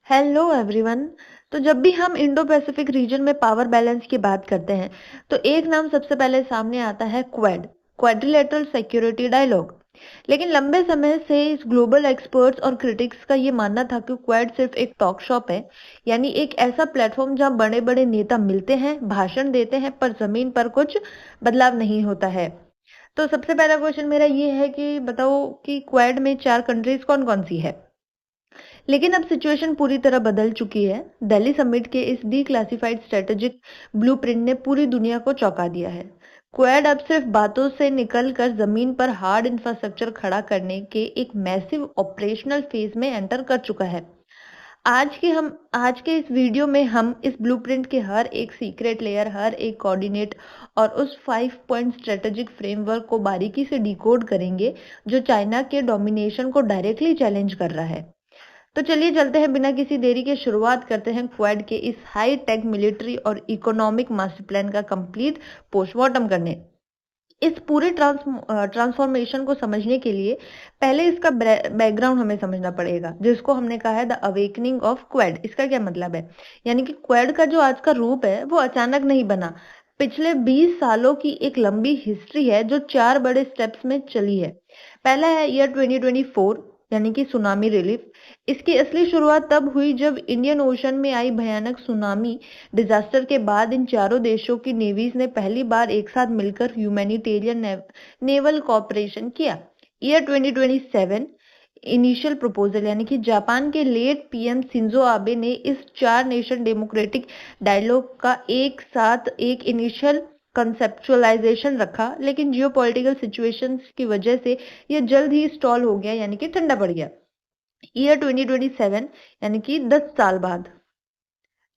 Hello everyone. तो जब भी हम इंडो पैसिफिक रीजन में पावर बैलेंस की बात करते हैं तो एक नाम सबसे पहले सामने आता है क्वाड्रिलेटरल सिक्योरिटी डायलॉग। लेकिन लंबे समय से इस ग्लोबल एक्सपर्ट्स और क्रिटिक्स का ये मानना था कि क्वाड सिर्फ एक टॉक शॉप है, यानी एक ऐसा प्लेटफॉर्म जहां बड़े बड़े नेता मिलते हैं, भाषण देते हैं, पर जमीन पर कुछ बदलाव नहीं होता है। तो सबसे पहला क्वेश्चन मेरा ये है कि बताओ कि क्वाड में 4 कंट्रीज कौन कौन सी है। लेकिन अब सिचुएशन पूरी तरह बदल चुकी है। दिल्ली समिट के इस डीक्लासिफाइड स्ट्रेटेजिक ब्लूप्रिंट ने पूरी दुनिया को चौंका दिया है। क्वेड अब सिर्फ बातों से निकलकर जमीन पर हार्ड इंफ्रास्ट्रक्चर खड़ा करने के एक मैसिव ऑपरेशनल फेज में एंटर कर चुका है। आज के इस वीडियो में हम इस ब्लूप्रिंट के हर एक सीक्रेट लेयर, हर एक कोऑर्डिनेट और उस 5 पॉइंट स्ट्रेटेजिक फ्रेमवर्क को बारीकी से डिकोड करेंगे जो चाइना के डोमिनेशन को डायरेक्टली चैलेंज कर रहा है। तो चलिए चलते हैं, बिना किसी देरी के शुरुआत करते हैं क्वाड के इस हाई टेक मिलिट्री और इकोनॉमिक मास्टर प्लान का कंप्लीट पोस्टमार्टम करने। इस पूरे ट्रांसफॉर्मेशन को समझने के लिए पहले इसका बैकग्राउंड हमें समझना पड़ेगा, जिसको हमने कहा है द अवेकनिंग ऑफ क्वाड। इसका क्या मतलब है? यानी कि क्वाड का जो आज का रूप है वो अचानक नहीं बना, पिछले 20 सालों की एक लंबी हिस्ट्री है जो 4 बड़े स्टेप्स में चली है। पहला है ईयर 2024, यानी कि सुनामी रिलीफ। इसकी असली शुरुआत तब हुई जब इंडियन ओशन में आई भयानक सुनामी डिजास्टर के बाद इन चारों देशों की नेवीज ने पहली बार एक साथ मिलकर ह्यूमैनिटेरियन नेवल कॉपरेशन किया। ईयर 2027 इनिशियल प्रपोजल, यानी कि जापान के लेट पीएम शिंजो आबे ने इस 4 नेशन डेमोक्रेटिक डायलॉग का एक साथ एक इनिशियल कंसेप्चुअलाइजेशन रखा, लेकिन जियोपॉलिटिकल सिचुएशंस की वजह से यह जल्द ही स्टॉल हो गया, यानी कि ठंडा पड़ गया। ईयर 2027, यानी कि 10 साल बाद,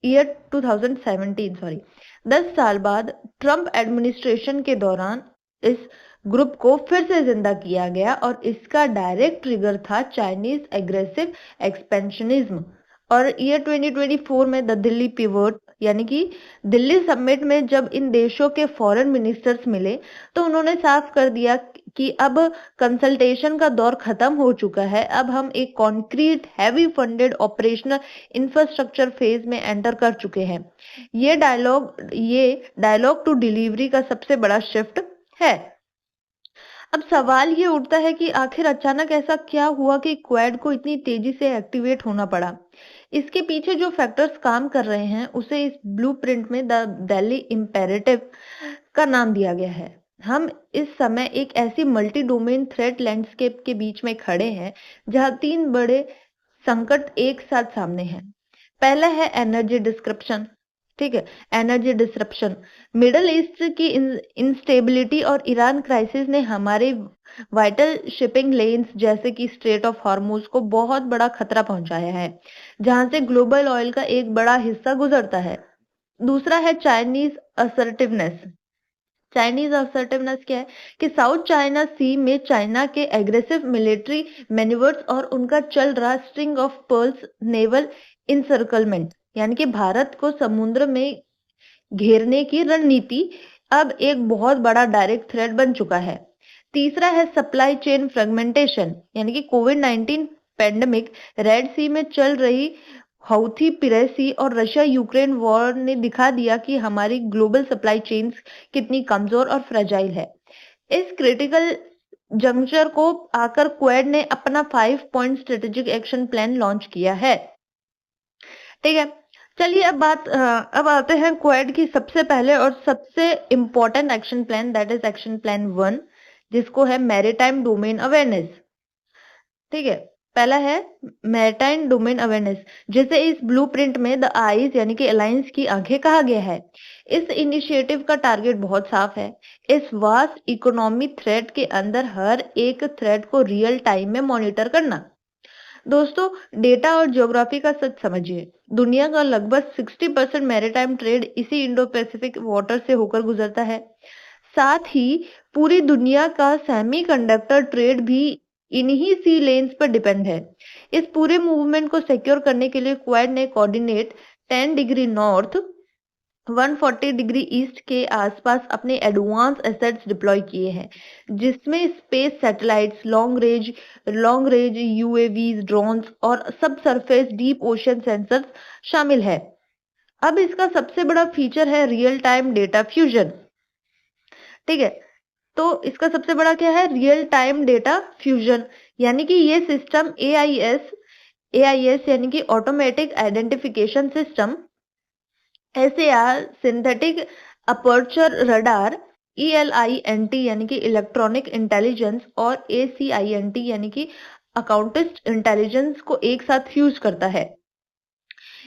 ईयर 2017 सॉरी, 10 साल बाद ट्रंप एडमिनिस्ट्रेशन के दौरान इस ग्रुप को फिर से जिंदा किया गया और इसका डायरेक्ट ट्रिगर था चाइनीज एग्रेसिव एक्सपेंशनिज्म। और ईयर 2024 में द दिल्ली पिवट, यानी कि दिल्ली समिट में जब इन देशों के फॉरेन मिनिस्टर्स मिले तो उन्होंने साफ कर दिया कि अब कंसल्टेशन का दौर खत्म हो चुका है। अब हम एक concrete heavy funded operational infrastructure phase में एंटर कर चुके हैं। ये डायलॉग टू डिलीवरी का सबसे बड़ा शिफ्ट है। अब सवाल ये उठता है कि आखिर अचानक ऐसा क्या हुआ कि क्वाड को इतनी तेजी से एक्टिवेट होना पड़ा। इसके पीछे जो फैक्टर्स काम कर रहे हैं उसे इस ब्लूप्रिंट में द दिल्ली इम्पेरेटिव का नाम दिया गया है। हम इस समय एक ऐसी मल्टी डोमेन थ्रेट लैंडस्केप के बीच में खड़े हैं जहां 3 बड़े संकट एक साथ सामने हैं। पहला है एनर्जी डिस्क्रिप्शन। ठीक है, एनर्जी डिसरप्शन। मिडल ईस्ट की इंस्टेबिलिटी और ईरान क्राइसिस ने हमारे वाइटल शिपिंग लेन्स जैसे कि स्ट्रेट ऑफ हॉर्मुज को बहुत बड़ा खतरा पहुंचाया है, जहां से ग्लोबल ऑयल का एक बड़ा हिस्सा गुजरता है। दूसरा है चाइनीज असर्टिवनेस। चाइनीज असर्टिवनेस क्या है कि साउथ चाइना सी में चाइना के एग्रेसिव मिलिट्री मैन्यूवर्स और उनका चल रहा स्ट्रिंग ऑफ पर्ल्स नेवल इंसर्कलमेंट, यानी कि भारत को समुद्र में घेरने की रणनीति अब एक बहुत बड़ा डायरेक्ट थ्रेट बन चुका है। तीसरा है सप्लाई चेन फ्रेगमेंटेशन, यानी कि कोविड-19 पेंडेमिक, रेड सी में चल रही हouthi पिरेसी और रशिया यूक्रेन वॉर ने दिखा दिया कि हमारी ग्लोबल सप्लाई चेन्स कितनी कमजोर और फ्रेजाइल है। इस क्रिटिकल जंक्चर को आकर क्वेड ने अपना 5 point strategic action plan launch किया है। ठीक है, चलिए अब आते हैं क्वेड की सबसे पहले और सबसे important action plan, that is action plan 1, जिसको है मैरीटाइम डोमेन अवेयरनेस। ठीक है, पहला है मैरीटाइम डोमेन अवेयरनेस, जिसे इस ब्लूप्रिंट में द आईज, यानी कि अलायंस की आंखें कहा गया है। इस इनिशिएटिव का टारगेट बहुत साफ है। इस वास्ट इकोनॉमी थ्रेड के अंदर हर एक थ्रेड को रियल टाइम में मॉनिटर करना। दोस्तों, डेटा और ज्योग्राफी का सच समझिए। दुनिया का लगभग 60% मैरीटाइम ट्रेड इसी इंडो पैसिफिक वाटर से होकर गुजरता है। साथ ही पूरी दुनिया का सेमीकंडक्टर ट्रेड भी इन्हीं सी लेन्स पर डिपेंड है। इस पूरे मूवमेंट को सिक्योर करने के लिए क्वाड ने coordinate 10 degree north 140 degree east के आसपास अपने एडवांस एसेट्स डिप्लॉय किए हैं, जिसमें space satellites, long range UAVs, drones और सब सरफेस डीप ओशन सेंसर्स शामिल है। अब इसका सबसे बड़ा फीचर है रियल टाइम डेटा फ्यूजन। ठीक है, तो इसका सबसे बड़ा क्या है? रियल टाइम डेटा फ्यूजन, यानी कि ये सिस्टम एआईएस यानी कि automatic identification system, SAR synthetic aperture radar, ELINT यानी कि इलेक्ट्रॉनिक इंटेलिजेंस और एसीआईएनटी यानी कि अकाउंटिस्ट इंटेलिजेंस को एक साथ फ्यूज करता है।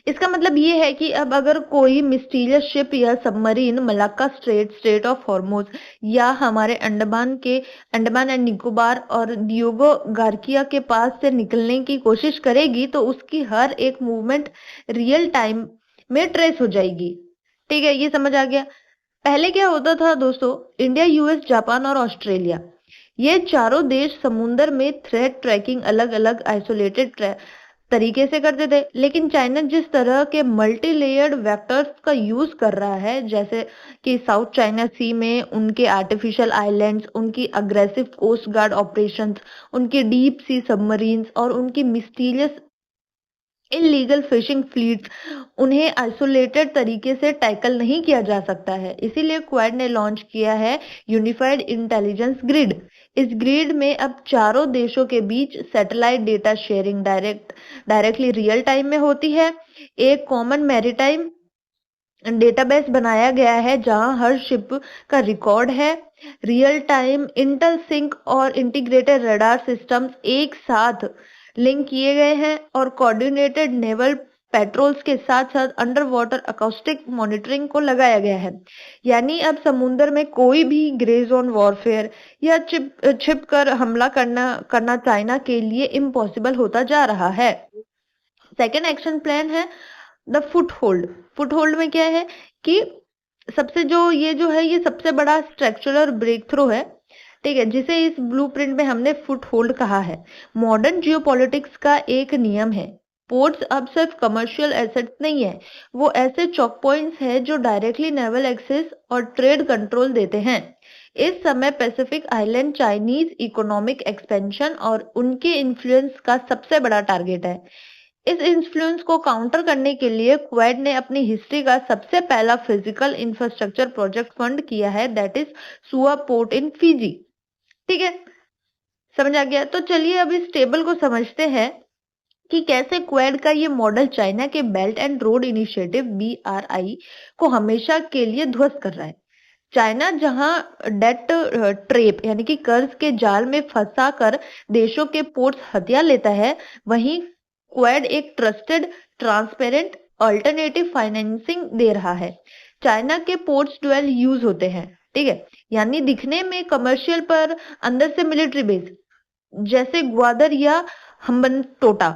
इसका मतलब ये है कि अब अगर कोई मिस्टीरियस शिप या submarine Malacca straight of Hormuz या हमारे अंडमान एंड निकोबार और डियोगो गार्किया के पास से निकलने की कोशिश करेगी तो उसकी हर एक मूवमेंट रियल टाइम में ट्रेस हो जाएगी। ठीक है, ये समझ आ गया। पहले क्या होता था दोस्तों, इंडिया, यूएस, जापान और ऑस्ट्रेलिया, ये चारों देश समुद्र में थ्रेट ट्रैकिंग अलग अलग आइसोलेटेड तरीके से करते थे, लेकिन चाइना जिस तरह के मल्टी लेयर्ड वेक्टर्स का यूज कर रहा है, जैसे कि साउथ चाइना सी में उनके आर्टिफिशियल आइलैंड्स, उनकी अग्रेसिव कोस्ट गार्ड ऑपरेशंस, उनके डीप सी सबमरीन्स और उनकी मिस्टीरियस इलीगल फिशिंग फ्लीट्स, उन्हें आइसोलेटेड तरीके से टैकल नहीं किया जा सकता है। इसीलिए क्वाड ने लॉन्च किया है यूनिफाइड इंटेलिजेंस ग्रिड। इस ग्रिड में अब चारों देशों के बीच satellite data sharing directly real time में होती है। एक कॉमन मैरीटाइम डेटाबेस बनाया गया है जहां हर शिप का रिकॉर्ड है। रियल टाइम इंटर सिंक और इंटीग्रेटेड रडार सिस्टम्स एक साथ लिंक किए गए हैं और कोऑर्डिनेटेड नेवल पेट्रोल्स के साथ साथ अंडर वाटर अकाउस्टिक मॉनिटरिंग को लगाया गया है। यानी अब समुद्र में कोई भी ग्रे जोन वॉरफेयर या छिप कर हमला करना चाइना के लिए इम्पॉसिबल होता जा रहा है। सेकेंड एक्शन प्लान है द फुटहोल्ड। फुटहोल्ड में क्या है कि ये सबसे बड़ा स्ट्रक्चरल ब्रेक थ्रू है। ठीक है, जिसे इस ब्लूप्रिंट में हमने फुटहोल्ड कहा है। मॉडर्न जियोपॉलिटिक्स का एक नियम है, पोर्ट्स अब सिर्फ कमर्शियल एसेट्स नहीं है, वो ऐसे चौक पॉइंट्स है जो डायरेक्टली नेवल एक्सेस और ट्रेड कंट्रोल देते हैं। इस समय Pacific island Chinese economic expansion और उनके इन्फ्लुएंस का सबसे बड़ा टारगेट है। इस इन्फ्लुएंस को काउंटर करने के लिए क्वाड ने अपनी हिस्ट्री का सबसे पहला फिजिकल इंफ्रास्ट्रक्चर प्रोजेक्ट फंड किया है, that is Sua port in Fiji. ठीक है, समझ आ गया। तो चलिए अब इस टेबल को समझते हैं कि कैसे क्वाड का ये मॉडल चाइना के belt and road initiative BRI को हमेशा के लिए ध्वस्त कर रहा है। चाइना जहां डेट ट्रेप यानी कि कर्ज के जाल में फंसा कर देशों के पोर्ट्स हथिया लेता है, वहीं क्वाड एक ट्रस्टेड, ट्रांसपेरेंट अल्टरनेटिव फाइनेंसिंग दे रहा है। चाइना के पोर्ट्स डुअल यूज होते हैं, ठीक है, यानी दिखने में कमर्शियल पर अंदर से मिलिट्री बेस, जैसे ग्वादर या हम्बनटोटा।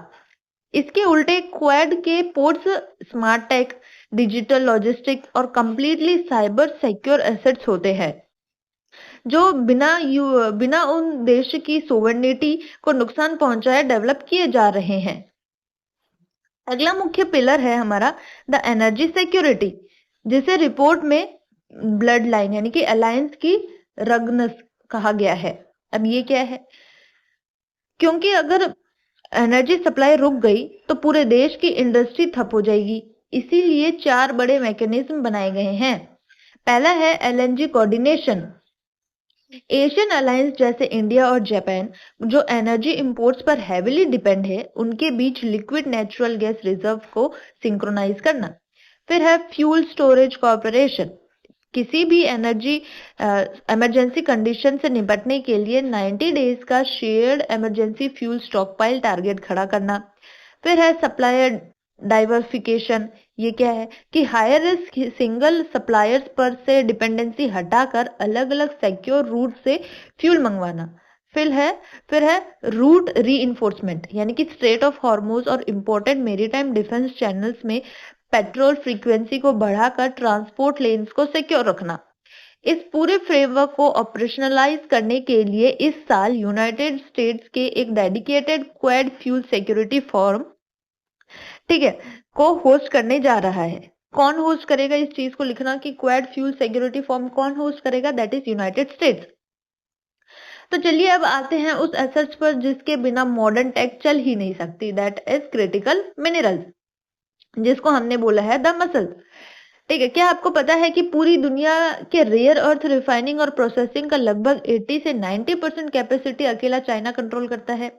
इसके उल्टे क्वाड के ports smart tech, digital logistic और कंप्लीटली साइबर सिक्योर एसेट्स होते हैं, जो बिना उन देश की सोवरेनिटी को नुकसान पहुंचाए डेवलप किए जा रहे हैं। अगला मुख्य पिलर है हमारा द एनर्जी सिक्योरिटी, जिसे रिपोर्ट में ब्लड लाइन यानी कि अलायंस की रगनस कहा गया है। अब ये क्या है? क्योंकि अगर एनर्जी सप्लाई रुक गई तो पूरे देश की इंडस्ट्री ठप हो जाएगी। इसीलिए 4 बड़े मैकेनिज्म बनाए गए हैं। पहला है LNG कोऑर्डिनेशन। एशियन अलायंस जैसे इंडिया और जापान, जो एनर्जी इंपोर्ट्स पर हेविली डिपेंड है, उनके बीच लिक्विड नेचुरल गैस रिजर्व को सिंक्रोनाइज करना। फिर है फ्यूल स्टोरेज कॉर्पोरेशन। किसी भी इमरजेंसी कंडीशन से निपटने के लिए 90 डेज का shared emergency fuel stockpile target खड़ा करना। फिर है सप्लायर डाइवर्सिफिकेशन। ये क्या है कि हायर रिस्क सिंगल सप्लायर्स पर से डिपेंडेंसी हटाकर अलग अलग सिक्योर रूट से फ्यूल मंगवाना। फिर है रूट रीइंफोर्समेंट, यानी कि स्ट्रेट ऑफ हॉर्मोज और इंपॉर्टेंट मेरीटाइम डिफेंस चैनल्स में पेट्रोल फ्रीक्वेंसी को बढ़ाकर ट्रांसपोर्ट लेन्स को सिक्योर रखना। इस पूरे फ्रेमवर्क को ऑपरेशनलाइज करने के लिए इस साल यूनाइटेड स्टेट्स के एक dedicated quad fuel security forum, ठीक है, को होस्ट करने जा रहा है। कौन होस्ट करेगा इस चीज को लिखना कि क्वाड फ्यूल सिक्योरिटी फॉर्म कौन होस्ट करेगा, दैट इज यूनाइटेड स्टेट्स। तो चलिए अब आते हैं उस एसेट्स पर जिसके बिना मॉडर्न टेक चल ही नहीं सकती, दैट इज क्रिटिकल मिनरल्स, जिसको हमने बोला है द मसल। ठीक है, क्या आपको पता है कि पूरी दुनिया के रेयर अर्थ रिफाइनिंग और प्रोसेसिंग का लगभग 80 से 90% कैपेसिटी अकेला चाइना कंट्रोल करता है।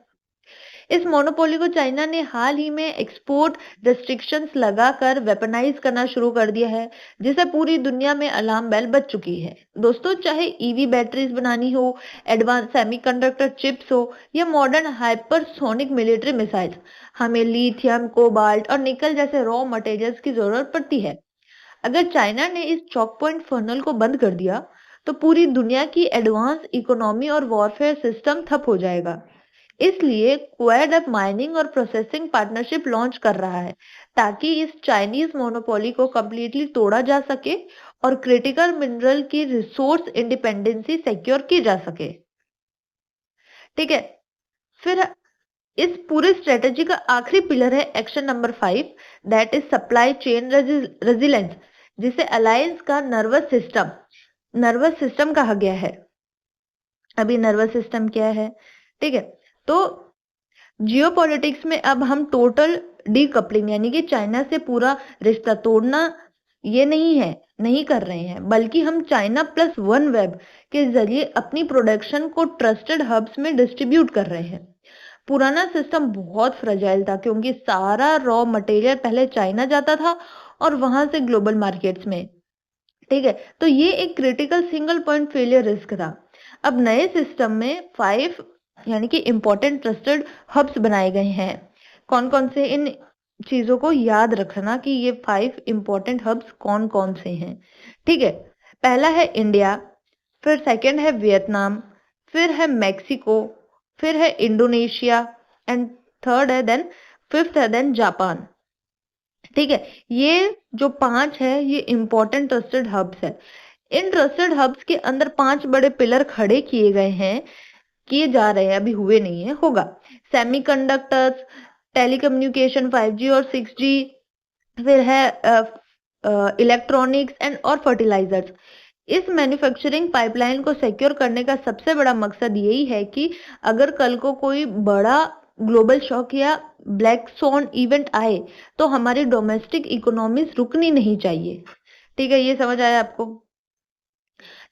इस मोनोपोली को चाइना ने हाल ही में एक्सपोर्ट रेस्ट्रिक्शंस लगाकर वेपनाइज करना शुरू कर दिया है, जिससे पूरी दुनिया में अलार्म बेल बज चुकी है। दोस्तों, चाहे ईवी बैटरीज बनानी हो, एडवांस सेमीकंडक्टर चिप्स हो या मॉडर्न हाइपरसोनिक मिलिट्री मिसाइल्स, हमें लिथियम, कोबाल्ट और निकल जैसे रॉ मटेरियल्स की जरूरत पड़ती है। अगर चाइना ने इस चॉक पॉइंट फनल को बंद कर दिया तो पूरी दुनिया की एडवांस इकोनॉमी और वॉरफेयर सिस्टम ठप हो जाएगा। इसलिए क्वाड अब माइनिंग और प्रोसेसिंग पार्टनरशिप लॉन्च कर रहा है ताकि इस चाइनीज मोनोपोली को कंप्लीटली तोड़ा जा सके और क्रिटिकल मिनरल की रिसोर्स इंडिपेंडेंसी सिक्योर की जा सके। ठीक है, फिर इस पूरे स्ट्रेटेजी का आखिरी पिलर है action number 5, that is supply chain resilience, जिसे अलायंस का नर्वस सिस्टम कहा गया है। अभी नर्वस सिस्टम क्या है? ठीक है, तो जियोपॉलिटिक्स में अब हम टोटल डीकपलिंग यानी कि चाइना से पूरा रिश्ता तोड़ना ये नहीं कर रहे हैं, बल्कि हम चाइना प्लस वन वेब के जरिए अपनी प्रोडक्शन को ट्रस्टेड हब्स में डिस्ट्रीब्यूट कर रहे हैं। पुराना सिस्टम बहुत फ्रेजाइल था क्योंकि सारा रॉ मटेरियल पहले चाइना जाता था और वहां से ग्लोबल मार्केट्स में। ठीक है, तो ये एक critical single point failure risk था। अब नए सिस्टम में 5 यानी कि इंपॉर्टेंट ट्रस्टेड हब्स बनाए गए हैं। कौन कौन से, इन चीजों को याद रखना कि ये 5 इंपॉर्टेंट हब्स कौन कौन से हैं। ठीक है, पहला है इंडिया, फिर सेकंड है वियतनाम, फिर है मैक्सिको, फिर है इंडोनेशिया एंड थर्ड है देन फिफ्थ है देन जापान। ठीक है, ये जो 5 है ये इंपॉर्टेंट ट्रस्टेड हब्स है। इन ट्रस्टेड हब्स के अंदर 5 बड़े पिलर खड़े किए गए हैं, किए जा रहे हैं, अभी हुए नहीं है, होगा। सेमीकंडक्टर्स, टेलीकम्युनिकेशन 5G और 6G, फिर है इलेक्ट्रॉनिक्स एंड और फर्टिलाइजर्स। इस मैन्युफैक्चरिंग पाइपलाइन को सिक्योर करने का सबसे बड़ा मकसद यही है कि अगर कल को कोई बड़ा ग्लोबल शॉक या ब्लैक स्वॉन इवेंट आए तो हमारी डोमेस्टिक इकोनॉमीज रुकनी नहीं चाहिए। ठीक है, ये समझ आया आपको?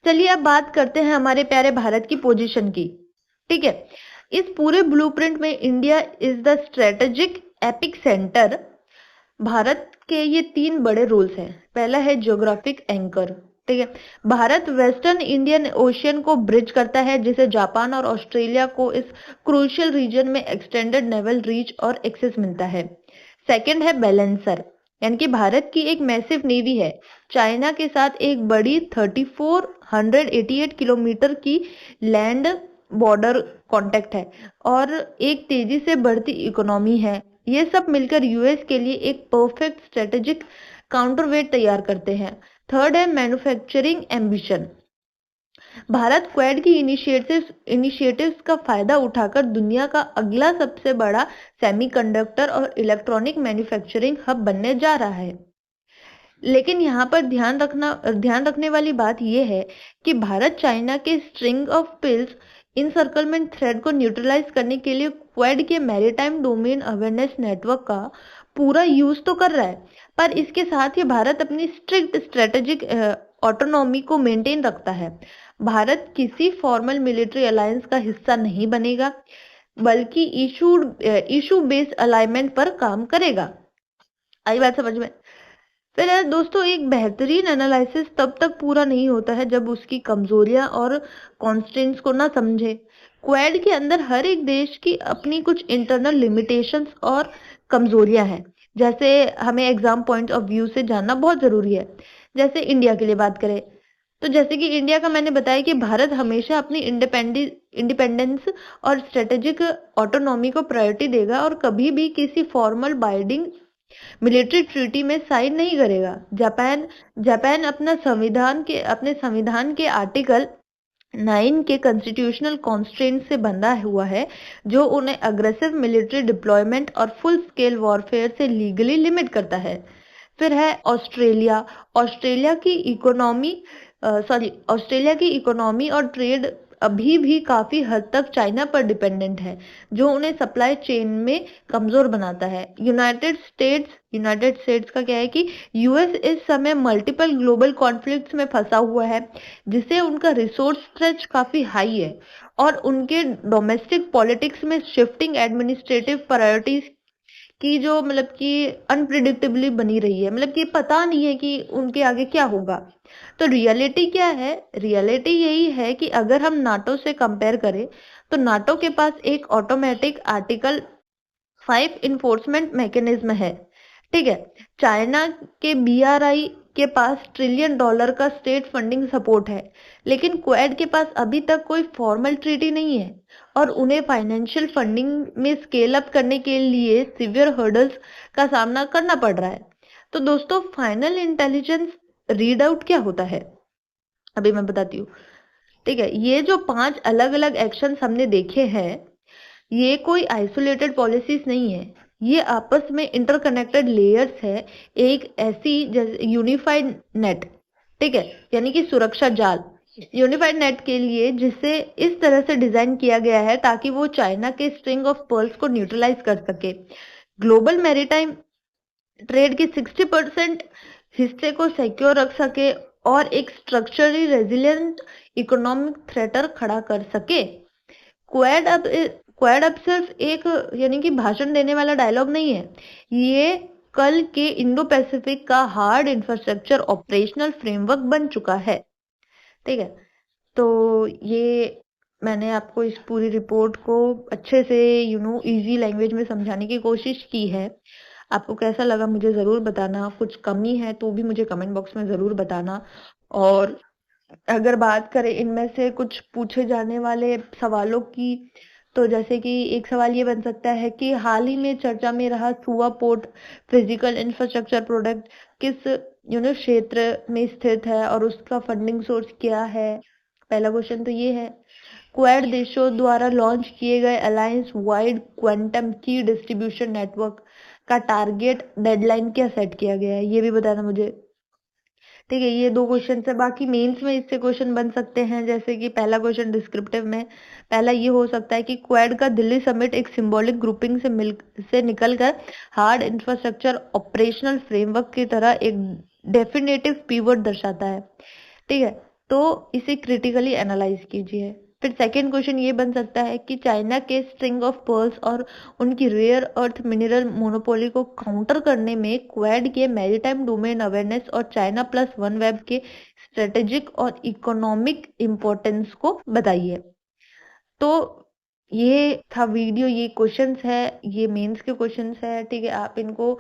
चलिए अब बात करते हैं हमारे प्यारे भारत की पोजीशन की। ठीक है, इस पूरे ब्लूप्रिंट में India is the strategic epic centre. Bharat के ये 3 बड़े रूल्स हैं। पहला है ज्योग्राफिक एंकर। ठीक है, भारत वेस्टर्न इंडियन ओशियन को ब्रिज करता है, जिसे जापान और ऑस्ट्रेलिया को इस क्रूशियल रीजन में एक्सटेंडेड नेवल रीच और एक्सेस मिलता है। सेकंड है बैलेंसर, यानी कि भारत की एक मैसिव नेवी है, चाइना के साथ एक बड़ी 3488 किलोमीटर की लैंड बॉर्डर कांटेक्ट है और एक तेजी से बढ़ती इकोनॉमी है। ये सब मिलकर यूएस के लिए एक परफेक्ट स्ट्रेटेजिक काउंटरवेट तैयार करते हैं। थर्ड है मैन्युफैक्चरिंग एम्बिशन। भारत क्वाड की इनिशिएटिव्स का फायदा उठाकर दुनिया का अगला सबसे बड़ा सेमीकंडक्टर और इलेक्ट्रॉनिक मैन्युफैक्चरिंग हब बनने जा रहा है। लेकिन यहाँ पर ध्यान रखने वाली बात यह है कि भारत चाइना के स्ट्रिंग ऑफ पिल्स इनसर्कलमेंट थ्रेड को न्यूट्रलाइज करने के लिए क्वाड के मैरीटाइम डोमेन अवेयरनेस नेटवर्क का पूरा यूज तो कर रहा है, पर इसके साथ ही भारत अपनी स्ट्रिक्ट स्ट्रेटेजिक ऑटोनॉमी को मेंटेन रखता है। भारत किसी फॉर्मल मिलिट्री अलायंस का हिस्सा नहीं बनेगा, बल्कि इशू बेस्ड अलाइनमेंट पर काम करेगा। आई बात समझ में? फिर दोस्तों, एक बेहतरीन एनालिसिस तब तक पूरा नहीं होता है जब उसकी कमजोरियां और कॉन्स्टेंट्स को ना समझे। क्वाड के अंदर हर एक देश की अपनी कुछ इंटरनल लिमिटेशंस और कमजोरियां हैं, जैसे हमें एग्जाम पॉइंट ऑफ व्यू से जानना बहुत जरूरी है। जैसे इंडिया के लिए बात करें तो जैसे कि इंडिया का मैंने बताया कि भारत हमेशा अपनी इंडिपेंडेंस और स्ट्रेटेजिक ऑटोनॉमी को प्रायोरिटी देगा और कभी भी किसी फॉर्मल बाइंडिंग मिलिट्री ट्रीटी में साइन नहीं करेगा। जापान अपने संविधान के आर्टिकल 9 के कॉन्स्टिट्यूशनल कॉन्स्ट्रेंट से बंधा हुआ है, जो उन्हें अग्रेसिव मिलिट्री डिप्लॉयमेंट और फुल स्केल वॉरफेयर से लीगली लिमिट करता है। फिर है ऑस्ट्रेलिया। ऑस्ट्रेलिया की इकोनॉमी और ट्रेड अभी भी काफी हद तक चाइना पर डिपेंडेंट है, जो उन्हें सप्लाई चेन में कमजोर बनाता है। यूनाइटेड स्टेट्स का क्या है कि यूएस इस समय मल्टीपल ग्लोबल कॉन्फ्लिक्ट्स में फंसा हुआ है, जिससे उनका रिसोर्स स्ट्रेच काफी हाई है, और उनके डोमेस्टिक पॉलिटिक्स में शिफ्टिंग एडमिनिस्ट्रेटिव प्रायोरिटीज की जो मतलब कि अनप्रिडिक्टेबली बनी रही है, मतलब कि पता नहीं है कि उनके आगे क्या होगा। तो रियलिटी क्या है? रियलिटी यही है कि अगर हम नाटो से कंपेयर करें, तो नाटो के पास एक ऑटोमेटिक आर्टिकल 5 इन्फोर्समेंट मैकेनिज्म है, ठीक है। चाइना के बीआरआई के पास $1 ट्रिलियन का स्टेट फंडिंग सपोर्ट है, लेकिन क्वेड के पास अभी तक कोई फॉर्मल ट्रीटी नहीं है, और उन्हें फाइनेंशियल फंडिंग में स्केल अप करने के लिए सिवियर हर्डल्स का सामना करना पड़ रहा है। तो दोस्तों, फाइनल इंटेलिजेंस रीड आउट क्या होता है, अभी मैं बताती हूँ। ठीक है, ये जो 5 अलग अलग एक्शन हमने देखे हैं, ये कोई आइसोलेटेड पॉलिसीज नहीं है, ये आपस में इंटरकनेक्टेड लेयर्स है, एक ऐसी जैसे यूनिफाइड नेट, ठीक है, यानी कि सुरक्षा जाल, यूनिफाइड नेट के लिए, जिसे इस तरह से डिजाइन किया गया है ताकि वो चाइना के स्ट्रिंग ऑफ पर्ल्स को न्यूट्रलाइज कर सके, ग्लोबल मैरीटाइम ट्रेड के 60% हिस्से को सिक्योर रख सके, और एक स्ट्रक्चरली रेजिलियंट इकोनॉमिक थ्रेटर खड़ा कर सके। क्वेड अब सिर्फ एक यानी कि भाषण देने वाला डायलॉग नहीं है, ये कल के इंडो पैसिफिक का हार्ड इंफ्रास्ट्रक्चर ऑपरेशनल फ्रेमवर्क बन चुका है, ठीक है। तो ये मैंने आपको इस पूरी रिपोर्ट को अच्छे से इजी लैंग्वेज में समझाने की कोशिश की है। आपको कैसा लगा मुझे ज़रूर बताना, कुछ कमी है तो भी मुझे कमेंट बॉक्स में ज़रूर बताना। और अगर बात करें इनमें से कुछ पूछे जाने वाले सवालों की, तो जैसे कि एक सवाल ये बन सकता है कि हाल ही में चर्चा में रहा सुआ पोर्ट फिजिकल इंफ्रास्ट्रक्चर प्रोडक्ट किस क्षेत्र में स्थित है और उसका फंडिंग सोर्स क्या है। पहला क्वेश्चन तो ये है। क्वाड देशों द्वारा लॉन्च किए गए अलायंस वाइड क्वांटम की डिस्ट्रीब्यूशन नेटवर्क का टारगेट डेडलाइन क्या सेट किया गया है, ये भी बताना मुझे। ठीक है, ये 2 क्वेश्चन है। बाकी मेंस में इससे क्वेश्चन बन सकते हैं, जैसे कि पहला क्वेश्चन डिस्क्रिप्टिव में, पहला ये हो सकता है कि क्वाड का दिल्ली समिट एक सिंबॉलिक ग्रुपिंग से निकलकर हार्ड इंफ्रास्ट्रक्चर ऑपरेशनल फ्रेमवर्क की तरह एक डेफिनेटिव पिवट दर्शाता है, ठीक है। तो इसे क्रिटिकली एनालाइज कीजिए। फिर सेकंड क्वेश्चन ये बन सकता है कि चाइना के स्ट्रिंग ऑफ पर्ल्स और उनकी रेयर अर्थ मिनरल मोनोपोली को काउंटर करने में क्वाड के मैरीटाइम डोमेन अवेयरनेस और चाइना प्लस वन वेब के स्ट्रेटेजिक और इकोनॉमिक इम्पोर्टेंस को बताइए। तो ये था वीडियो, ये क्वेश्चंस है, ये मेंस के क्वेश्चंस है, ठीक है। आप इनको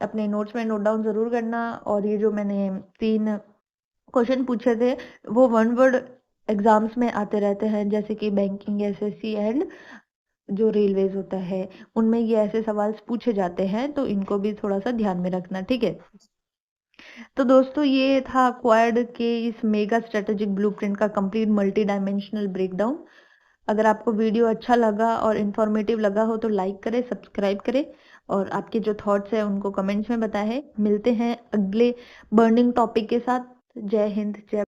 अपने नोट्स में नोट डाउन जरूर करना। और ये जो मैंने 3 क्वेश्चन पूछे थे, वो वन वर्ड एग्जाम्स में आते रहते हैं, जैसे कि बैंकिंग, एसएससी एंड जो रेलवेज होता है, उनमें ये ऐसे सवाल पूछे जाते हैं, तो इनको भी थोड़ा सा ध्यान में रखना, ठीक है। तो दोस्तों, ये था क्वाड के इस मेगा स्ट्रेटेजिक ब्लूप्रिंट का कंप्लीट मल्टी डायमेंशनल ब्रेकडाउन। अगर आपको वीडियो अच्छा लगा और इंफॉर्मेटिव लगा हो तो लाइक करें, सब्सक्राइब करें, और आपके जो थॉट्स हैं उनको कमेंट्स में बताएं। मिलते हैं अगले बर्निंग टॉपिक के साथ। जय हिंद, जय